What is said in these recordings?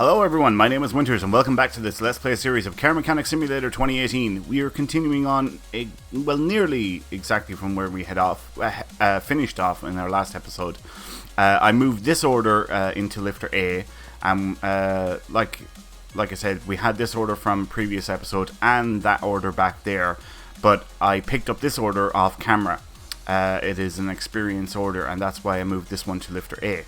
Hello everyone, my name is Winters and welcome back to this Let's Play series of Car Mechanic Simulator 2018. We are continuing on, nearly exactly from where we finished off in our last episode. I moved this order into lifter A, and like I said, we had this order from previous episode and that order back there, but I picked up this order off camera. It is an experience order, and that's why I moved this one to lifter A.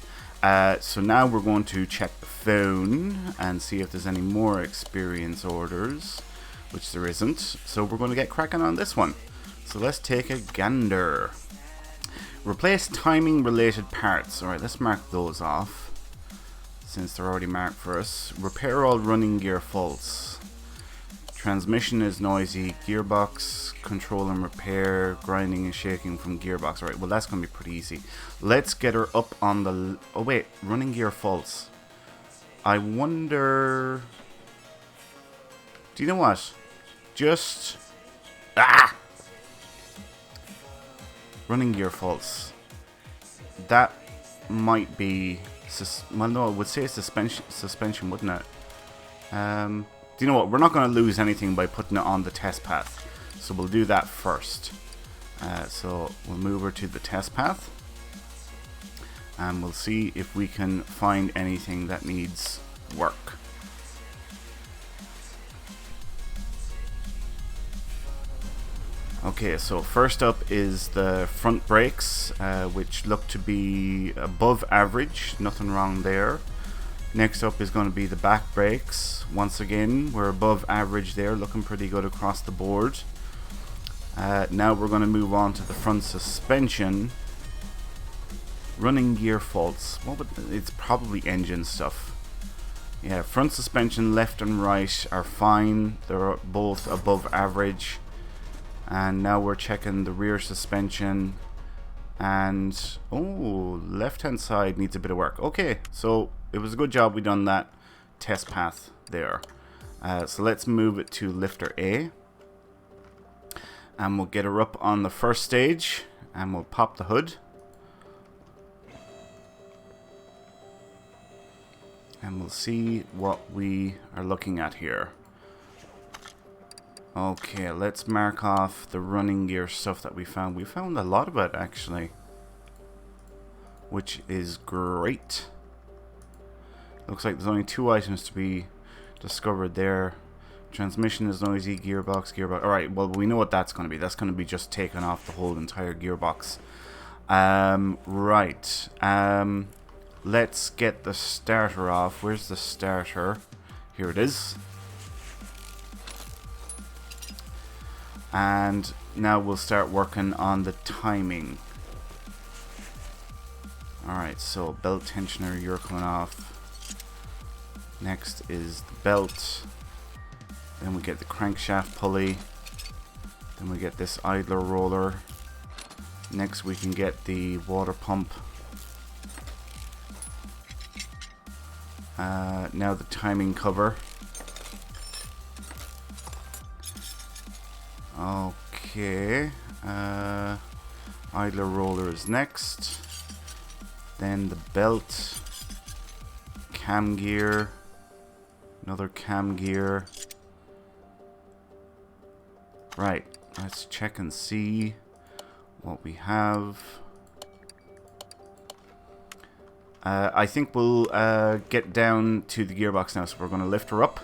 So now we're going to check the phone and see if there's any more experience orders, which there isn't. So we're going to get cracking on this one. So let's take a gander. Replace timing related parts. Alright, let's mark those off since they're already marked for us. Repair all running gear faults. Transmission is noisy. Gearbox control and repair. Grinding and shaking from gearbox. Alright, well that's going to be pretty easy. Let's get her up on the... Oh wait, running gear faults. I wonder... Do you know what? Just... Running gear faults. That might be... Well no, I would say suspension, wouldn't it? Do you know what? We're not going to lose anything by putting it on the test path. So we'll do that first. So we'll move her to the test path. And we'll see if we can find anything that needs work. Okay, so first up is the front brakes, which look to be above average. Nothing wrong there. Next up is going to be the back brakes. Once again, we're above average there, looking pretty good across the board. Now we're going to move on to the front suspension. Running gear faults. It's probably engine stuff. Yeah, front suspension left and right are fine. They're both above average. And now we're checking the rear suspension. And, oh, left-hand side needs a bit of work. Okay, so it was a good job we done that test path there. So let's move it to lifter A. And we'll get her up on the first stage. And we'll pop the hood. And we'll see what we are looking at here. Okay, let's mark off the running gear stuff that we found. We found a lot of it, actually. Which is great. Looks like there's only 2 items to be discovered there. Transmission is noisy, gearbox. Alright, well, we know what that's going to be. That's going to be just taking off the whole entire gearbox. Right. Let's get the starter off. Where's the starter? Here it is. And now we'll start working on the timing. Alright, so belt tensioner, you're coming off. Next is the belt. Then we get the crankshaft pulley. Then we get this idler roller. Next we can get the water pump. Now the timing cover. Okay. Idler roller is next. Then the belt. Cam gear. Another cam gear. Right. Let's check and see what we have. I think we'll get down to the gearbox now, so we're going to lift her up.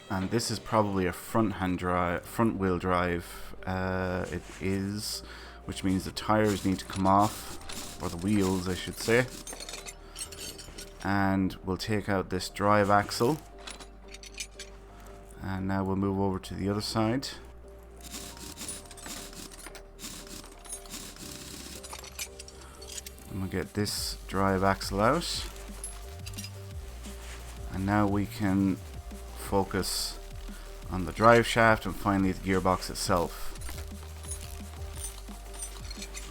And this is probably a front wheel drive. It is, which means the tires need to come off, or the wheels I should say. And we'll take out this drive axle. And now we'll move over to the other side. And we'll get this drive axle out. And now we can focus on the drive shaft and finally the gearbox itself.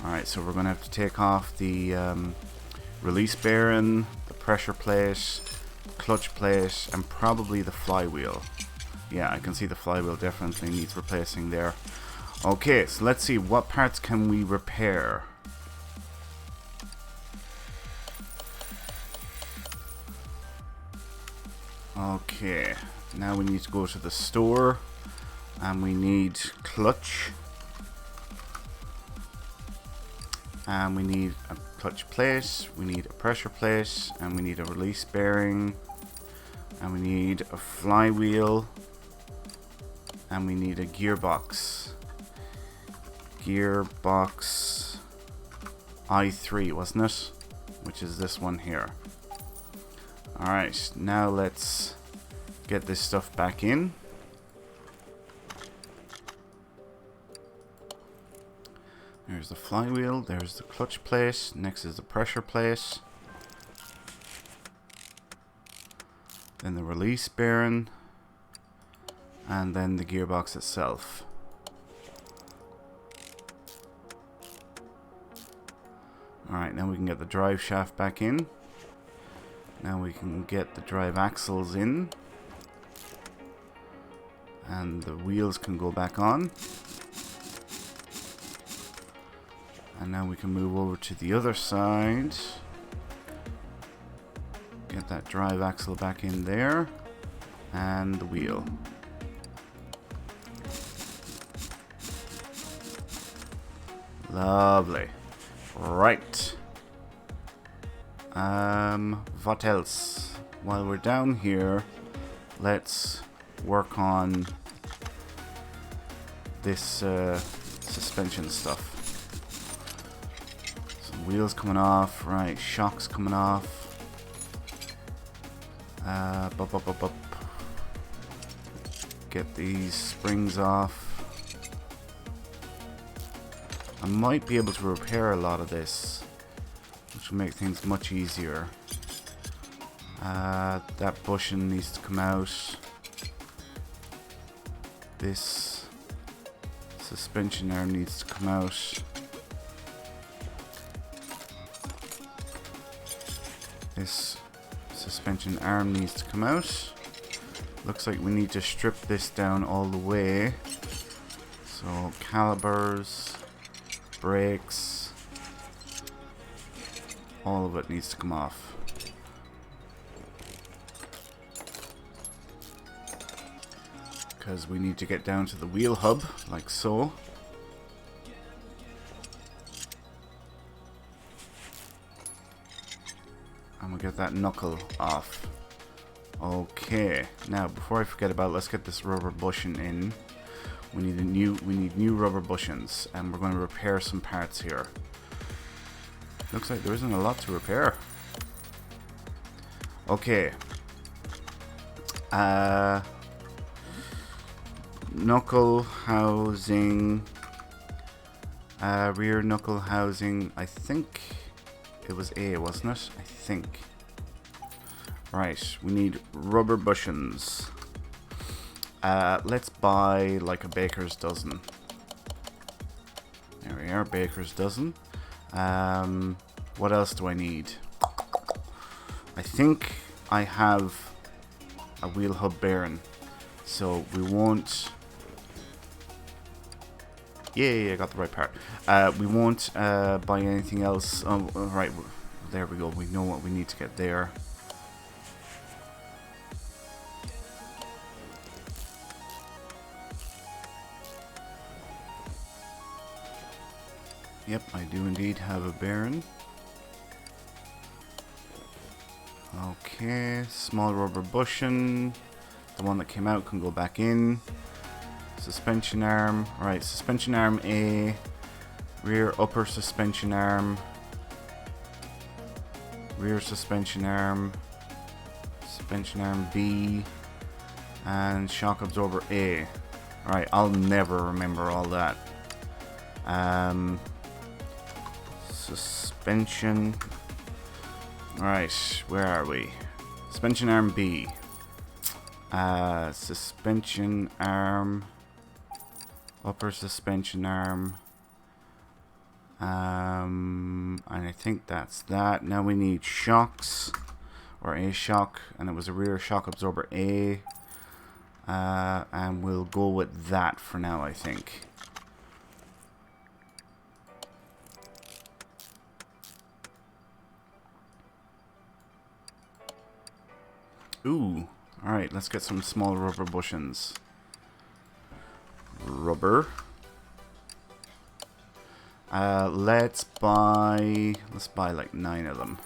Alright, so we're going to have to take off the release bearing, the pressure plate, clutch plate, and probably the flywheel. Yeah, I can see the flywheel definitely needs replacing there. Okay, so let's see, what parts can we repair? Okay, now we need to go to the store, and we need clutch, and we need a clutch plate, we need a pressure plate, and we need a release bearing, and we need a flywheel, and we need a gearbox. Gearbox I3, wasn't it? Which is this one here. Alright, now let's get this stuff back in. There's the flywheel, there's the clutch plate, next is the pressure plate. Then the release bearing, and then the gearbox itself. Alright, now we can get the drive shaft back in. Now we can get the drive axles in. And the wheels can go back on. And now we can move over to the other side. Get that drive axle back in there. And the wheel. Lovely. Right. What else? While we're down here, let's work on this suspension stuff. Some wheels coming off, right? Shocks coming off. Get these springs off. I might be able to repair a lot of this, which will make things much easier. That bushing needs to come out. This suspension arm needs to come out. This suspension arm needs to come out. Looks like we need to strip this down all the way. So calipers, brakes, all of it needs to come off. Because we need to get down to the wheel hub, like so. And we'll get that knuckle off. Okay, now before I forget about it, let's get this rubber bushing in. We need new rubber bushings, and we're going to repair some parts here. Looks like there isn't a lot to repair. Okay. Knuckle housing, rear knuckle housing. I think it was A, wasn't it? I think. Right, we need rubber bushings. Let's buy like a baker's dozen. There we are, baker's dozen. What else do I need? I think I have a wheel hub bearing, so we won't. Yeah, I got the right part. We won't buy anything else. Oh, right, there we go. We know what we need to get there. Yep, I do indeed have a bearing. Okay, small rubber bushing. The one that came out can go back in. Suspension arm. Alright, suspension arm A. Rear upper suspension arm. Rear suspension arm. Suspension arm B. And shock absorber A. Alright, I'll never remember all that. Suspension. Alright, where are we? Suspension arm B. Suspension arm. Upper suspension arm. And I think that's that. Now we need shocks. Or a shock. And it was a rear shock absorber A. And we'll go with that for now, I think. Ooh, Alright, let's get some small rubber bushings. Rubber. Let's buy like 9 of them.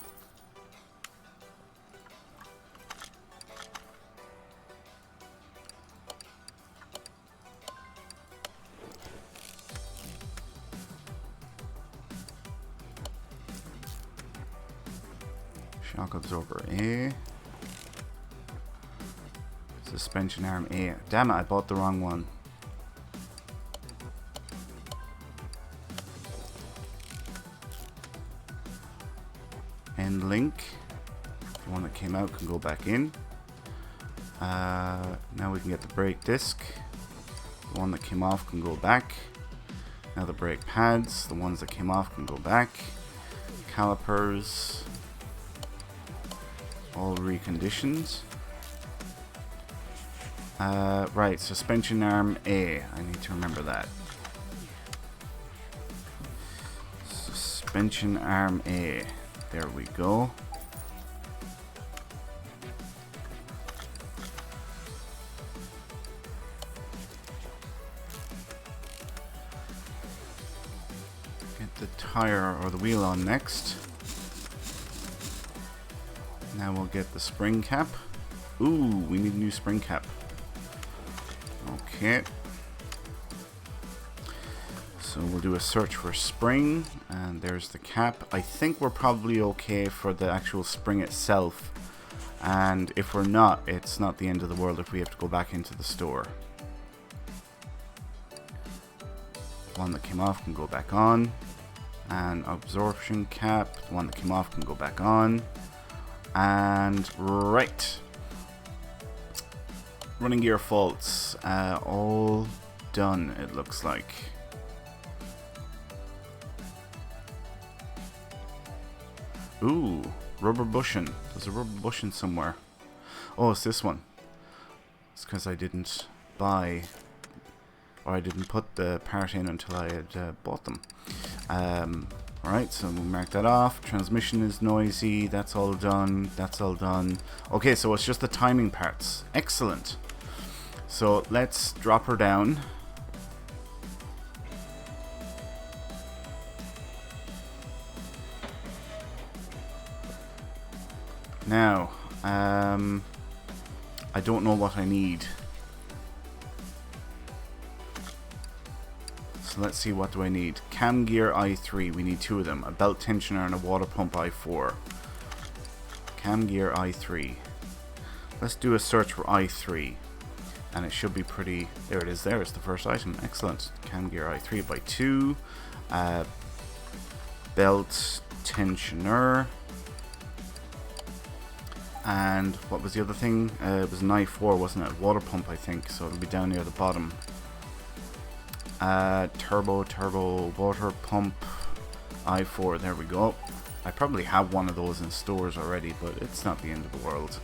Shock absorber A. Suspension arm A. Damn it, I bought the wrong one. End link. The one that came out can go back in. Now we can get the brake disc. The one that came off can go back. Now the brake pads. The ones that came off can go back. Calipers. All reconditioned. Right, suspension arm A. I need to remember that. Suspension arm A. There we go. Get the tire or the wheel on next. Now we'll get the spring cap. Ooh, we need a new spring cap. Okay. So we'll do a search for spring, and there's the cap. I think we're probably okay for the actual spring itself, and if we're not, it's not the end of the world if we have to go back into the store. The one that came off can go back on, and absorption cap, the one that came off can go back on, and right. Running gear faults, all done it looks like. Ooh, rubber bushing. There's a rubber bushing somewhere. Oh, it's this one. It's because I didn't buy, or I didn't put the part in until I had bought them. Alright, so we'll mark that off. Transmission is noisy. That's all done. That's all done. Okay, so it's just the timing parts. Excellent. So let's drop her down. Now, I don't know what I need. So let's see, what do I need? Cam gear I3, we need 2 of them. A belt tensioner and a water pump I4. Cam gear I3. Let's do a search for I3. And it should be pretty... There it is, there is the first item. Excellent. Cam gear I3 by 2. Belt tensioner. And what was the other thing? It was an I4, wasn't it? Water pump, I think. So it'll be down near the bottom. Turbo water pump I4. There we go. I probably have one of those in stores already, but it's not the end of the world.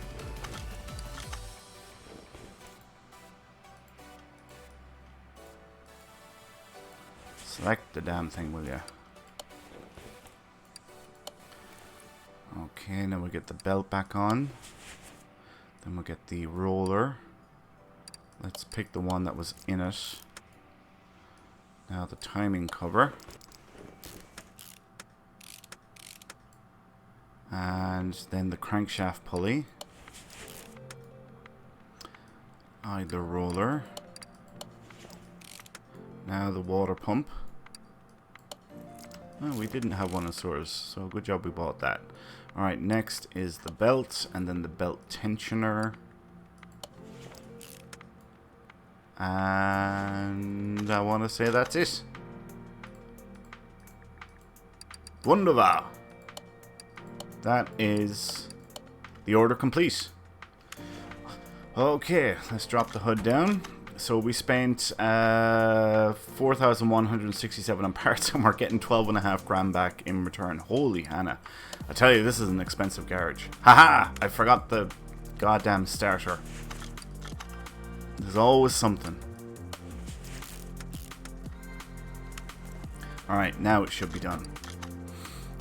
Select the damn thing, will ya? Okay, now we'll get the belt back on. Then we'll get the roller. Let's pick the one that was in it. Now the timing cover. And then the crankshaft pulley. The roller. Now the water pump. Oh, we didn't have one in stores, so good job we bought that. Alright, next is the belt, and then the belt tensioner. And I want to say that's it. Wunderbar. That is the order complete. Okay, let's drop the hood down. So we spent 4,167 on parts, and we're getting 12.5 grand back in return. Holy Hannah. I tell you, this is an expensive garage. Haha! I forgot the goddamn starter. There's always something. Alright, now it should be done.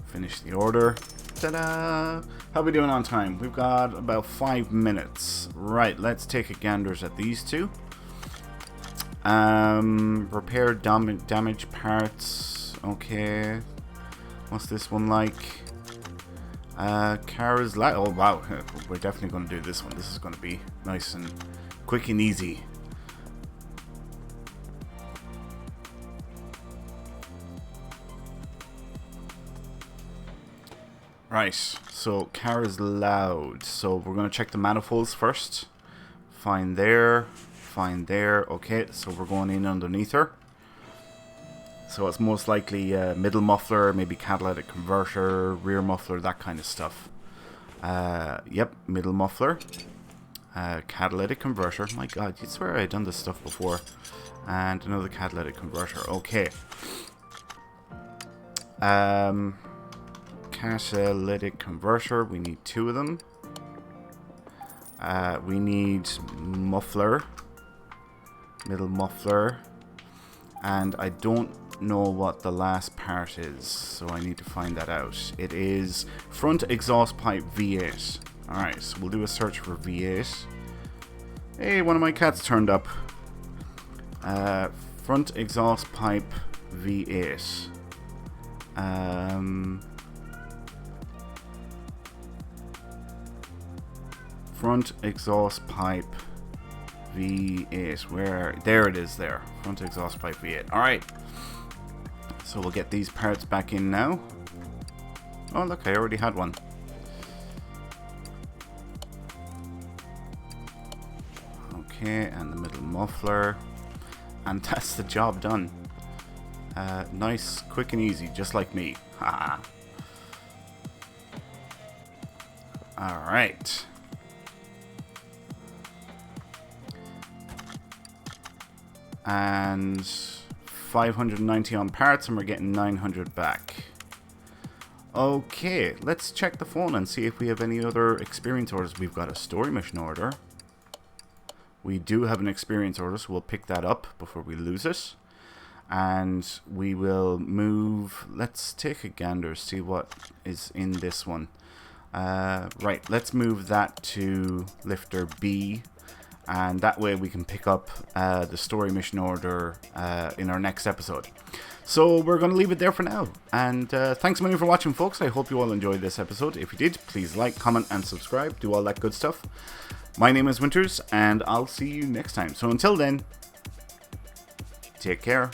Finish the order. Ta-da! How are we doing on time? We've got about 5 minutes. Right, let's take a gander at these two. Repair damaged parts. Okay. What's this one like? Car is light. Oh wow, we're definitely going to do this one. This is going to be nice and quick and easy. Right, so car is loud. So we're going to check the manifolds first. Fine there. Fine there. Okay, so we're going in underneath her. So it's most likely middle muffler, maybe catalytic converter, rear muffler, that kind of stuff. Yep, middle muffler. Catalytic converter. My god, you'd swear I had done this stuff before. And another catalytic converter. Okay. Catalytic converter. We need 2 of them. We need muffler. Middle muffler. And I don't know what the last part is, so I need to find that out. It is front exhaust pipe V8. Alright, so we'll do a search for V8. Hey, one of my cats turned up. Front exhaust pipe V8. Front exhaust pipe V8. Where? There it is there. Front exhaust pipe V8. Alright. So we'll get these parts back in now. Oh look, I already had one. Okay, and the middle muffler. And that's the job done. Nice, quick and easy, just like me. Haha. Alright. And 590 on parts, and we're getting 900 back. Okay, let's check the phone and see if we have any other experience orders. We've got a story mission order. We do have an experience order, so we'll pick that up before we lose it. And we will move. Let's take a gander, see what is in this one. Right, let's move that to lifter B. And that way we can pick up the story mission order in our next episode. So we're going to leave it there for now. And thanks a million for watching, folks. I hope you all enjoyed this episode. If you did, please like, comment, and subscribe. Do all that good stuff. My name is Winters, and I'll see you next time. So until then, take care.